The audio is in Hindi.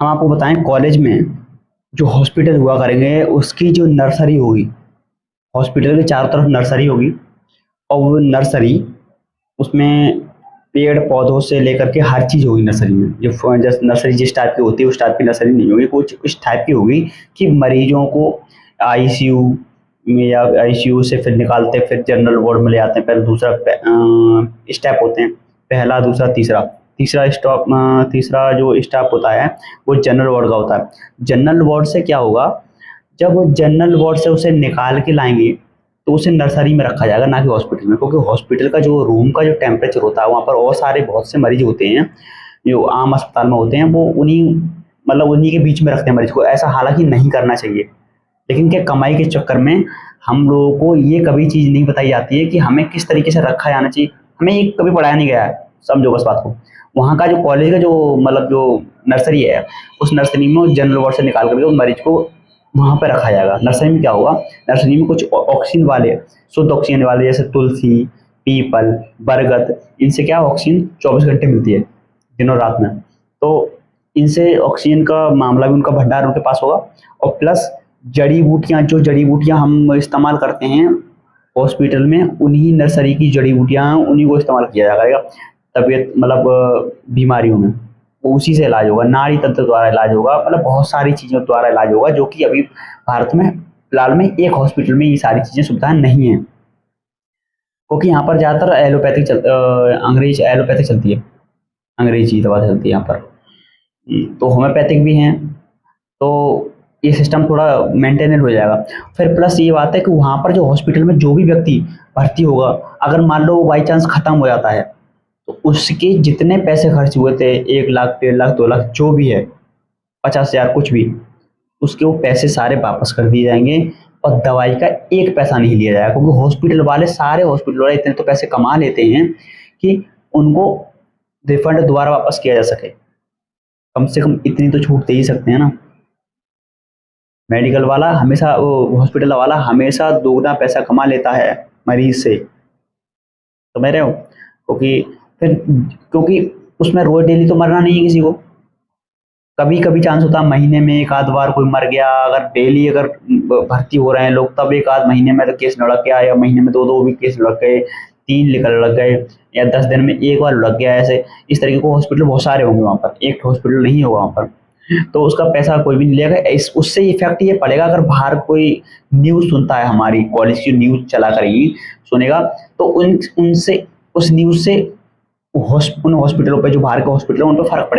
हम आपको बताएं, कॉलेज में जो हॉस्पिटल हुआ करेंगे उसकी जो नर्सरी होगी, हॉस्पिटल के चारों तरफ नर्सरी होगी। और वो नर्सरी, उसमें पेड़ पौधों से लेकर के हर चीज़ होगी नर्सरी में। जो जैसे नर्सरी जिस टाइप की होती है उस टाइप की नर्सरी नहीं होगी, कुछ इस टाइप की होगी कि मरीजों को आईसीयू में या आईसीयू से फिर निकालते फिर जनरल वार्ड में ले आते हैं। पहले दूसरा स्टेप होते हैं, पहला दूसरा तीसरा। तीसरा जो स्टेप होता है वो जनरल वार्ड का होता है। जनरल वार्ड से क्या होगा, जब वो जनरल वार्ड से उसे निकाल के लाएंगे तो उसे नर्सरी में रखा जाएगा, ना कि हॉस्पिटल में। क्योंकि हॉस्पिटल का जो रूम का जो टेम्परेचर होता है वहाँ पर और सारे बहुत से मरीज होते हैं जो आम अस्पताल में होते हैं, वो उन्हीं के बीच में रखते हैं मरीज को। ऐसा हालांकि नहीं करना चाहिए, लेकिन क्या कमाई के चक्कर में हम लोगों को ये कभी चीज़ नहीं बताई जाती है कि हमें किस तरीके से रखा जाना चाहिए। हमें ये कभी पढ़ाया नहीं गया है, समझो बस बात को। वहाँ का जो कॉलेज का जो नर्सरी है, उस नर्सरी में जनरल वार्ड से निकाल करके उस मरीज को वहाँ पे रखा जाएगा। नर्सरी में क्या होगा, नर्सरी में कुछ ऑक्सीजन वाले, शुद्ध ऑक्सीजन वाले, जैसे तुलसी, पीपल, बरगद, इनसे क्या ऑक्सीजन 24 घंटे मिलती है, दिनों रात में। तो इनसे ऑक्सीजन का मामला भी, उनका भंडार उनके पास होगा। और प्लस जो जड़ी बूटियाँ हम इस्तेमाल करते हैं हॉस्पिटल में, उन्हीं नर्सरी की जड़ी बूटियाँ, उन्हीं को इस्तेमाल किया जाएगा तबीयत बीमारियों में। वो उसी से इलाज होगा, नाड़ी तंत्र द्वारा इलाज होगा, बहुत सारी चीज़ों द्वारा इलाज होगा, जो कि अभी भारत में फिलहाल में एक हॉस्पिटल में ये सारी चीज़ें सुविधाएं नहीं हैं। क्योंकि यहाँ पर ज़्यादातर अंग्रेज एलोपैथिक चलती है, अंग्रेजी दवा चलती है यहाँ पर। तो होम्योपैथिक भी हैं, तो ये सिस्टम थोड़ा मेंटेनेड हो जाएगा। फिर प्लस ये बात है कि वहाँ पर जो हॉस्पिटल में जो भी व्यक्ति भर्ती होगा, अगर मान लो बाई चांस ख़त्म हो जाता है, तो उसके जितने पैसे खर्च हुए थे, 1 लाख, 1.5 लाख, 2 लाख, जो भी है, 50,000, कुछ भी, उसके वो पैसे सारे वापस कर दिए जाएंगे। और दवाई का एक पैसा नहीं लिया जाएगा, क्योंकि सारे हॉस्पिटल वाले इतने तो पैसे कमा लेते हैं कि उनको रिफंड दोबारा वापस किया जा सके। कम से कम इतनी तो छूट दे ही सकते हैं ना। हॉस्पिटल वाला हमेशा दोगुना पैसा कमा लेता है मरीज से, समझ रहे हो। क्योंकि उसमें रोज डेली तो मरना नहीं है किसी को। कभी कभी चांस होता है महीने में एक आध बार कोई मर गया। अगर डेली अगर भर्ती हो रहे हैं लोग, तब एक आध महीने में तो केस लड़क गया, या महीने में 2-2 भी केस लग गए, 3 लग गए, या 10 दिन में एक बार लग गया। ऐसे इस तरीके को हॉस्पिटल बहुत सारे होंगे वहाँ पर, एक हॉस्पिटल नहीं होगा वहाँ पर। तो उसका पैसा कोई भी नहीं लेगा। उससे इफेक्ट ये पड़ेगा, अगर बाहर कोई न्यूज़ सुनता है, हमारी कॉलेज की न्यूज़ चला करेगी सुनेगा, तो उनसे उस न्यूज़ से उन हॉस्पिटलों पे, जो बाहर के हॉस्पिटल है, उन पर फर्क पड़ेगा।